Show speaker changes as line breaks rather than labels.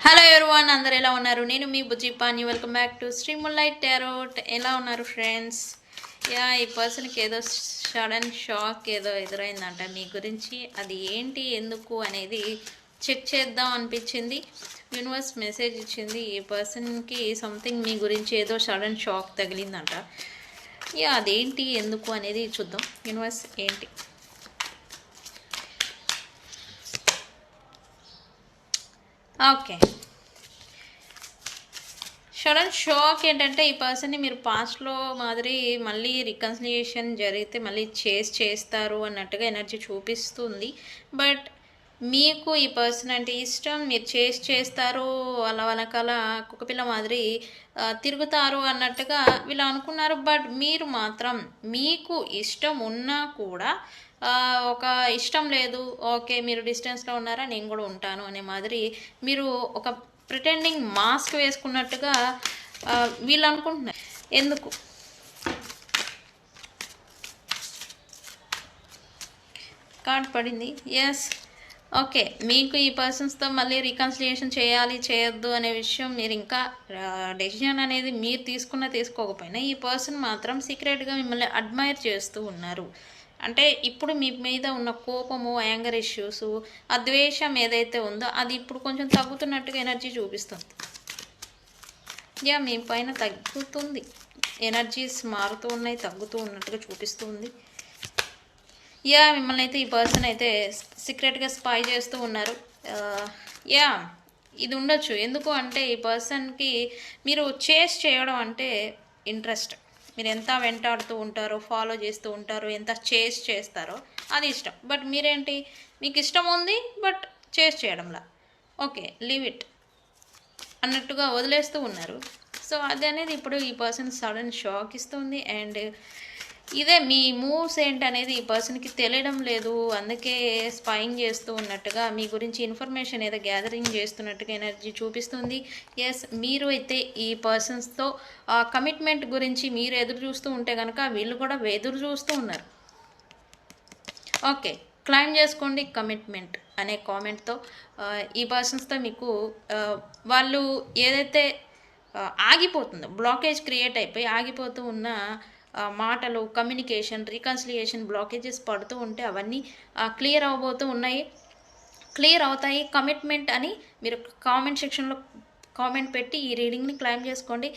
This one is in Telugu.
హలో ఎవరీవన్, అందరు ఎలా ఉన్నారు? నేను మీ Bujji Pani. Welcome back to Sri moonlight tarot. ఎలా ఉన్నారు ఫ్రెండ్స్? ఈ పర్సన్కి ఏదో సడన్ షాక్ ఏదో ఎదురైందంట మీ గురించి. అది ఏంటి, ఎందుకు అనేది చెక్ చేద్దాం అనిపించింది. యూనివర్స్ మెసేజ్ ఇచ్చింది, ఈ పర్సన్కి సంథింగ్ మీ గురించి ఏదో సడన్ షాక్ తగిలిందంట. అదేంటి, ఎందుకు అనేది చూద్దాం. యూనివర్స్ ఏంటి? ఓకే, సడన్ షాక్ ఏంటంటే ఈ పర్సన్ని మీరు పాస్ట్లో మాదిరి మళ్ళీ రికన్సిలియేషన్ జరిగితే మళ్ళీ చేస్తారు అన్నట్టుగా ఎనర్జీ చూపిస్తుంది. బట్ మీకు ఈ పర్సన్ అంటే ఇష్టం, మీరు చేస్తారు, వాళ్ళ వెనకాల కుక్కపిల్ల మాదిరి తిరుగుతారు అన్నట్టుగా వీళ్ళు అనుకున్నారు. బట్ మీరు మాత్రం మీకు ఇష్టం ఉన్నా కూడా ఒక ఇష్టం లేదు, ఓకే మీరు డిస్టెన్స్లో ఉన్నారా, నేను కూడా ఉంటాను అనే మాదిరి మీరు ఒక ప్రిటెండింగ్ మాస్క్ వేసుకున్నట్టుగా వీళ్ళు అనుకుంటున్నారు. ఎందుకు కార్డ్ పడింది? Yes, okay. మీకు ఈ పర్సన్స్తో మళ్ళీ రికన్సిలియేషన్ చేయాలి చేయొద్దు అనే విషయం మీరు ఇంకా డెసిషన్ అనేది మీరు తీసుకోకపోయినా ఈ పర్సన్ మాత్రం సీక్రెట్గా మిమ్మల్ని అడ్మైర్ చేస్తూ ఉన్నారు. అంటే ఇప్పుడు మీ మీద ఉన్న కోపము, యాంగర్ ఇష్యూస్, ఆ ద్వేషం ఏదైతే ఉందో అది ఇప్పుడు కొంచెం తగ్గుతున్నట్టుగా ఎనర్జీ చూపిస్తుంది. మీ పైన తగ్గుతుంది, ఎనర్జీస్ మారుతూ ఉన్నాయి, తగ్గుతూ ఉన్నట్టుగా చూపిస్తుంది. మిమ్మల్ని అయితే ఈ పర్సన్ అయితే సీక్రెట్గా స్పై చేస్తూ ఉన్నారు. ఇది ఉండొచ్చు. ఎందుకు అంటే ఈ పర్సన్కి మీరు చేయడం అంటే ఇంట్రెస్ట్. మీరు ఎంత వెంటాడుతూ ఉంటారో, ఫాలో చేస్తూ ఉంటారో, ఎంత చేస్తారో అది ఇష్టం. బట్ మీరేంటి, మీకు ఇష్టం ఉంది బట్ చేయడంలా ఓకే లీవ్ ఇట్ అన్నట్టుగా వదిలేస్తూ ఉన్నారు. సో అది అనేది ఇప్పుడు ఈ పర్సన్ సడన్ షాక్ ఇస్తుంది. అండ్ ఇదే మీ మూవ్స్ ఏంటనేది ఈ పర్సన్కి తెలియడం లేదు. అందుకే స్పైయింగ్ చేస్తూ ఉన్నట్టుగా మీ గురించి ఇన్ఫర్మేషన్ ఏదో గ్యాదరింగ్ చేస్తున్నట్టుగా ఎనర్జీ చూపిస్తుంది. మీరు అయితే ఈ పర్సన్స్తో కమిట్మెంట్ గురించి మీరు ఎదురు చూస్తూ ఉంటే కనుక వీళ్ళు కూడా ఎదురు చూస్తూ ఉన్నారు. ఓకే, క్లైమ్ చేసుకోండి కమిట్మెంట్ అనే కామెంట్తో ఈ పర్సన్స్తో మీకు వాళ్ళు ఏదైతే ఆగిపోతుందో, బ్లాకేజ్ క్రియేట్ అయిపోయి ఆగిపోతూ ఉన్న మాటలు, కమ్యూనికేషన్, రికన్సిలియేషన్ బ్లాకేజెస్ పడుతూ ఉంటే అవన్నీ క్లియర్ అవుతాయి. కమిట్మెంట్ అని మీరు కామెంట్ సెక్షన్లో కామెంట్ పెట్టి ఈ రీడింగ్ని క్లైమ్ చేసుకోండి.